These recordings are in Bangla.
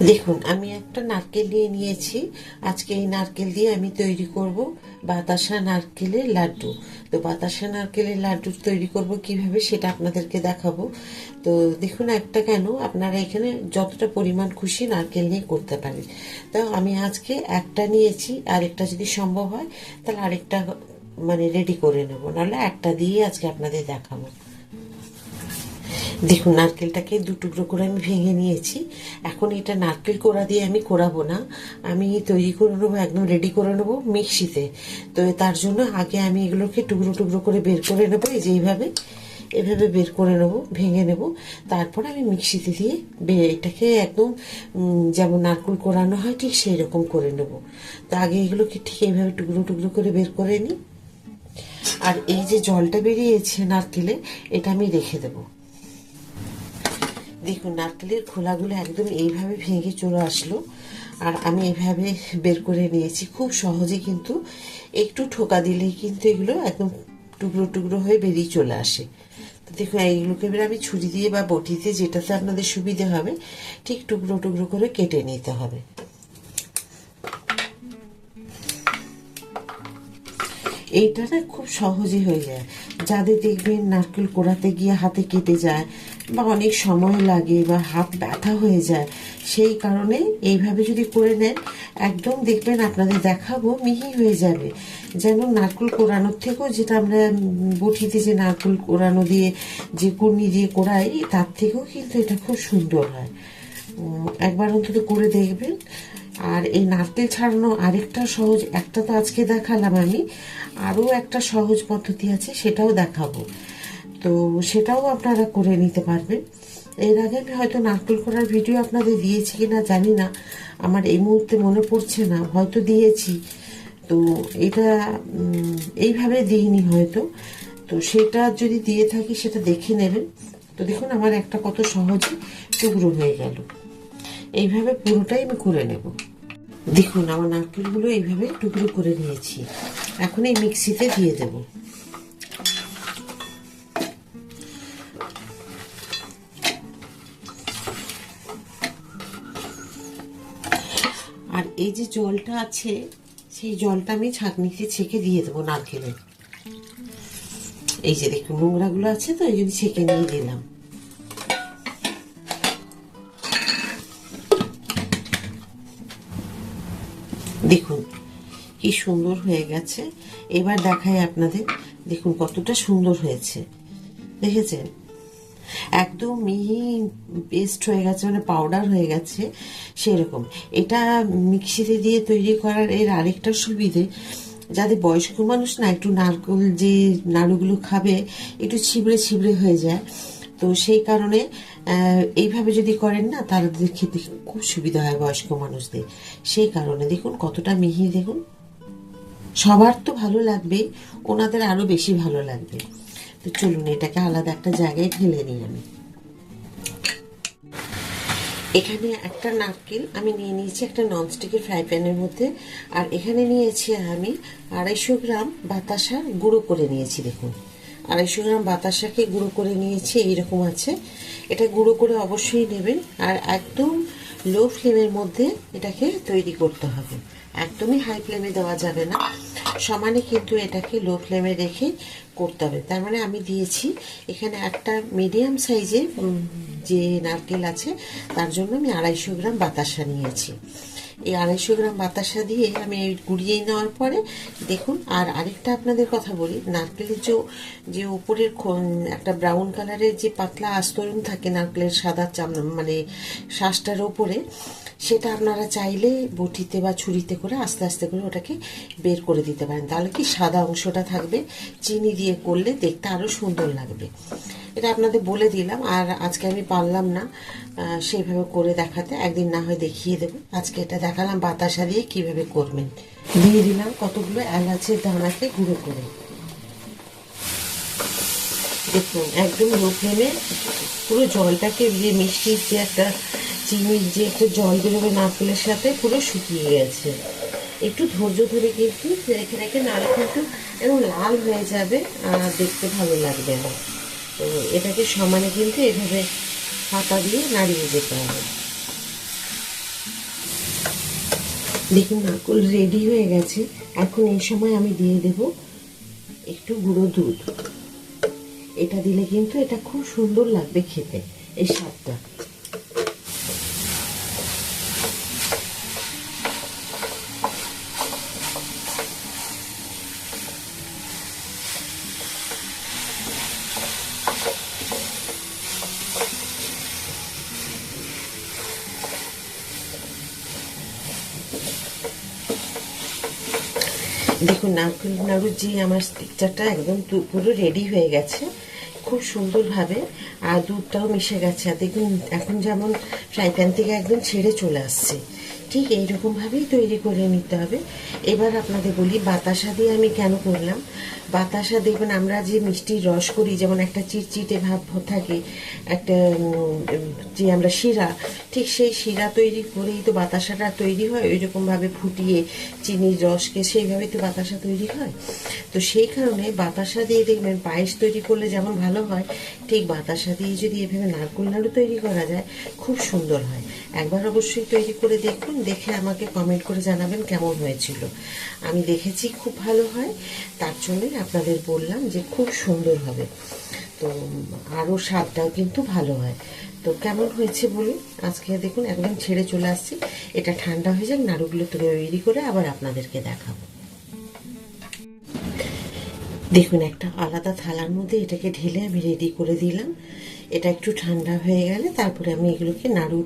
দেখুন আমি একটা নারকেল নিয়ে নিয়েছি। আজকে এই নারকেল দিয়ে আমি তৈরি করব বাতাসা নারকেলের লাড্ডু। তো বাতাসা নারকেলের লাড্ডু তৈরি করব কিভাবে সেটা আপনাদেরকে দেখাবো। তো দেখুন, একটা কেন, আপনারা এখানে যতটা পরিমাণ খুশি নারকেল নিয়ে করতে পারেন। তো আমি আজকে একটা নিয়েছি, আরেকটা যদি সম্ভব হয় তাহলে আরেকটা মানে রেডি করে নেব, নাহলে একটা দিয়ে আজকে আপনাদের দেখাবো। দেখুন নারকেলটাকে দু টুকরো করে আমি ভেঙে নিয়েছি। এখন এটা নারকেল কোড়া দিয়ে আমি কোড়াবো না, আমি তৈরি করে নেবো, একদম রেডি করে নেবো মিক্সিতে। তো তার জন্য আগে আমি এগুলোকে টুকরো টুকরো করে বের করে নেবো, এই যে এইভাবে এভাবে বের করে নেবো, ভেঙে নেব। তারপর আমি মিক্সিতে দিয়ে এটাকে একদম যেমন নারকেল কোড়ানো হয় ঠিক সেই রকম করে নেব। তো আগে এগুলোকে ঠিক এইভাবে টুকরো টুকরো করে বের করে নিই। আর এই যে জলটা বেরিয়েছে নারকেলে, এটা আমি রেখে দেবো। দেখুন নারকেলের খোলাগুলো একদম এইভাবে ভেঙে চলে আসলো, আর আমি এইভাবে বের করে নিয়েছি খুব সহজে। কিন্তু একটু ঠোকা দিলেই কিন্তু এগুলো একদম টুকরো টুকরো হয়ে বেরিয়ে চলে আসে। তো দেখুন এইগুলোকে এবার আমি ছুরি দিয়ে বা বটিতে, যেটাতে আপনাদের সুবিধে হবে, ঠিক টুকরো টুকরো করে কেটে নিতে হবে। এইটা না খুব সহজে হয়ে যায়। যাদের দেখবেন নারকেল কোড়াতে গিয়ে হাতে কেটে যায় বা অনেক সময় লাগে বা হাত ব্যথা হয়ে যায়, সেই কারণে এইভাবে যদি করে নেন একদম দেখবেন আপনাদের দেখাবো মিহি হয়ে যাবে। যেন নারকেল কোড়ানোর থেকেও, যেটা আমরা বটিতে যে নারকেল কোড়ানো দিয়ে যে কুর্নি দিয়ে কোড়াই, তার থেকেও কিন্তু এটা খুব সুন্দর হয়। একবার অন্তত করে দেখবেন। আর এই নারকেল ছাড়ানো আরেকটা সহজ, একটা তো আজকে দেখালাম আমি, আরও একটা সহজ পদ্ধতি আছে, সেটাও দেখাবো। তো সেটাও আপনারা করে নিতে পারবেন। এর আগে আমি হয়তো নারকেল করার ভিডিও আপনাদের দিয়েছি কিনা জানি না, আমার এই মুহূর্তে মনে পড়ছে না, হয়তো দিয়েছি। তো এটা এইভাবে দিইনি হয়তো, তো সেটা যদি দিয়ে থাকি সেটা দেখে নেবেন। তো দেখুন আমার একটা কত সহজে টুকরো হয়ে গেল। এইভাবে পুরোটাই আমি করে নেব। দেখুন আমার নারকেলগুলো এইভাবে টুকরো করে নিয়েছি, এখন এই মিক্সিতে দিয়ে দেব। আর এই যে জলটা আছে, সেই জলটা আমি ছাঁকনিতে ছেঁকে দিয়ে দেবো নারকেলের। এই যে দেখুন নোংরাগুলো আছে, তো এই জন্য ছেঁকে নিয়ে দিলাম। দেখুন কি সুন্দর হয়ে গেছে। এবার দেখাই আপনাদের, দেখুন কতটা সুন্দর হয়েছে, দেখেছেন? একদম মিহি পেস্ট হয়ে গেছে, মানে পাউডার হয়ে গেছে সেরকম। এটা মিক্সিতে দিয়ে তৈরি করার এর আরেকটা সুবিধে, যাদের বয়স্ক মানুষ না একটু নারকেল যে নাড়ুগুলো খাবে একটু ছিবড়ে ছিবড়ে হয়ে যায়, তো সেই কারণে এইভাবে যদি করেন না তাদের খেতে খুব সুবিধা হয় বয়স্ক মানুষদের। সেই কারণে দেখুন কতটা মিহি, দেখুন সবার তো ভালো লাগবে, ওনাদের আরো বেশি ভালো লাগবে। তো চলুন এটাকে আলাদা একটা জায়গায় ঢেলে নিই আমি। এখানে একটা নারকেল আমি নিয়ে নিয়েছি একটা ননস্টিকের ফ্রাই প্যানের মধ্যে, আর এখানে নিয়েছি আমি 250 গ্রাম বাতাসা গুঁড়ো করে নিয়েছি। দেখুন 250 গ্রাম বাতাসাকে গুঁড়ো করে নিয়েছি, এইরকম আছে। এটা গুঁড়ো করে অবশ্যই নেবেন, আর একদম লো ফ্লেমের মধ্যে এটাকে তৈরি করতে হবে, একদমই হাই ফ্লেমে দেওয়া যাবে না, সমানে কিন্তু এটাকে লো ফ্লেমে রেখে করতে হবে। তার মানে আমি দিয়েছি এখানে একটা মিডিয়াম সাইজের যে নারকেল আছে, তার জন্য আমি 250 গ্রাম বাতাসা নিয়েছি। এই 250 গ্রাম বাতাসা দিয়ে আমি গুঁড়িয়ে নেওয়ার পরে দেখুন, আর আরেকটা আপনাদের কথা বলি, নারকেলের যে উপরের একটা ব্রাউন কালারের যে পাতলা আস্তরণ থাকে নারকেলের সাদা মানে শ্বাসটার ওপরে, সেটা আপনারা চাইলে বটিতে বা ছুরিতে করে আস্তে আস্তে করে ওটাকে বের করে দিতে পারেন, তাহলে কি সাদা অংশটা থাকবে, চিনি দিয়ে করলে দেখতে আরও সুন্দর লাগবে। এটা আপনাদের বলে দিলাম, আর আজকে আমি পারলাম না সেইভাবে করে দেখাতে, একদিন না হয় দেখিয়ে দেবো। আজকে এটা দেখালাম বাতাসা দিয়ে কিভাবে করবেন। দিয়ে দিলাম কতগুলো এলাচের দানাকে গুঁড়ো করে। দেখুন একদম লো ফ্লেমে পুরো জলটাকে, যে মিষ্টির যে একটা চিনির যে একটা জল বেরোবে নারকেলের সাথে, পুরো শুকিয়ে গেছে। একটু ধৈর্য ধরে কিন্তু রেখে রেখে নাড়লে কিন্তু একদম লাল হয়ে যাবে, আর দেখতে ভালো লাগবে না। তো এটাকে সমানে কিন্তু এভাবে হাতা দিয়ে নাড়িয়ে যেতে হবে। দেখুন নারকেল রেডি হয়ে গেছে। এখন এই সময় আমি দিয়ে দেব একটু গুঁড়ো দুধ। এটা দিলে কিন্তু এটা খুব সুন্দর লাগবে খেতে, এই স্বাদটা। দেখুন নারকেল নাড়ুর যে আমার পিকচারটা একদম পুরো রেডি হয়ে গেছে খুব সুন্দরভাবে, আর দুধটাও মিশে গেছে। আর দেখুন এখন যেমন ফ্রাই প্যান থেকে একদম ছেড়ে চলে আসছে, ঠিক এইরকমভাবেই তৈরি করে নিতে হবে। এবার আপনাদের বলি বাতাসা দিয়ে আমি কেন করলাম। বাতাসা দেখবেন আমরা যে মিষ্টির রস করি, যেমন একটা চিটচিটে ভাব থাকে, একটা যে আমরা শিরা, ঠিক সেই শিরা তৈরি করেই তো বাতাসাটা তৈরি হয়। ওই রকমভাবে ফুটিয়ে চিনির রসকে সেইভাবে তো বাতাসা তৈরি হয়। তো সেই কারণে বাতাসা দিয়ে দেখবেন পায়েস তৈরি করলে যেমন ভালো হয়, ঠিক বাতাসা দিয়ে যদি এভাবে নারকেল নাড়ু তৈরি করা যায় খুব সুন্দর হয়। একবার অবশ্যই তৈরি করে দেখুন, দেখে আমাকে কমেন্ট করে জানাবেন কেমন হয়েছিল। আমি দেখেছি খুব ভালো হয়, তার জন্যই আপনাদের বললাম যে খুব সুন্দর হবে। তো আরও স্বাদটাও কিন্তু ভালো হয়। তো কেমন হয়েছে বলুন। আজকে দেখুন একদম ছেড়ে চলে আসছি। এটা ঠান্ডা হয়ে যাক, নাড়ুগুলো তৈরি করে আবার আপনাদেরকে দেখাবো। দেখুন একটা আলাদা থালার মধ্যে এটাকে ঢেলে আমি রেডি করে দিলাম। এটা একটু ঠান্ডা হয়ে গেলে তারপরে আমি এগুলোকে নাড়ু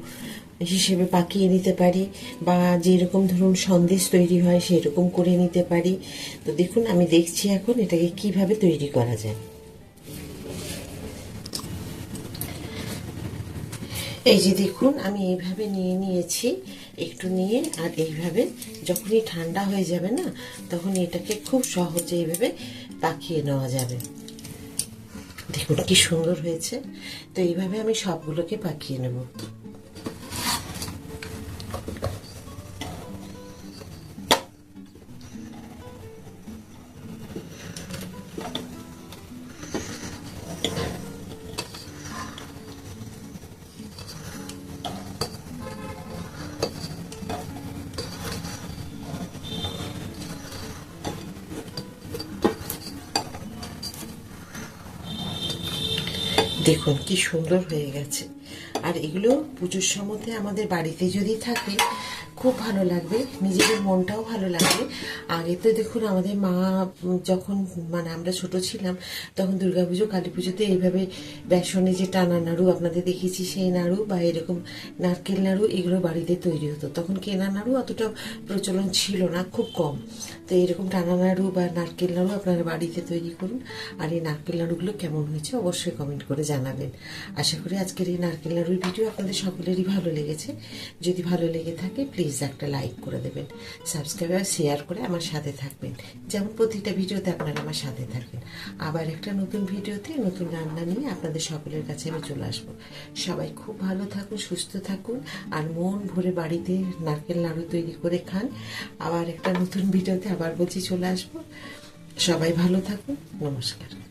হিসেবে পাকিয়ে নিতে পারি, বা যেরকম ধরুন সন্দেশ তৈরি হয় সেরকম করে নিতে পারি। তো দেখুন আমি দেখছি এখন এটাকে কিভাবে তৈরি করা যায়। এই যে দেখুন আমি এইভাবে নিয়ে নিয়েছি, একটু নিয়ে, আর এইভাবে যখনই ঠান্ডা হয়ে যাবে না, তখন এটাকে খুব সহজে এইভাবে পাকিয়ে নেওয়া যাবে। দেখুন কি সুন্দর হয়েছে। তো এইভাবে আমি সবগুলোকে পাকিয়ে নেব। দেখুন কি সুন্দর হয়ে গেছে। আর এগুলো পুজোর সময়তে আমাদের বাড়িতে যদি থাকে খুব ভালো লাগবে, নিজেদের মনটাও ভালো লাগবে। আগে তো দেখুন আমাদের মা যখন মানে আমরা ছোট ছিলাম তখন দুর্গাপুজো কালী পুজোতে এইভাবে বেসনে যে টানা নাড়ু আপনাদের দেখেছি, সেই নাড়ু বা এরকম নারকেল নাড়ু এগুলো বাড়িতে তৈরি হতো। তখন কেনা নাড়ু অতটা প্রচলন ছিল না, খুব কম। তো এরকম টানা নাড়ু বা নারকেল নাড়ু আপনারা বাড়িতে তৈরি করুন। আর এই নারকেল নাড়ুগুলো কেমন হয়েছে অবশ্যই কমেন্ট করে জানাবেন। আশা করি আজকের এই নারকেল নাড়ুর ভিডিও আপনাদের সকলেরই ভালো লেগেছে। যদি ভালো লেগে থাকে প্লিজ একটা লাইক করে দেবেন, সাবস্ক্রাইব আর শেয়ার করে আমার সাথে থাকবেন, যেমন প্রতিটা ভিডিওতে আপনারা আমার সাথে থাকবেন। আবার একটা নতুন ভিডিওতে নতুন রান্না নিয়ে আপনাদের সকলের কাছে আমি চলে আসবো। সবাই খুব ভালো থাকুন, সুস্থ থাকুন, আর মন ভরে বাড়িতে নারকেল নাড়ু তৈরি করে খান। আবার একটা নতুন ভিডিওতে আবার বলছি চলে আসবো। সবাই ভালো থাকুন, নমস্কার।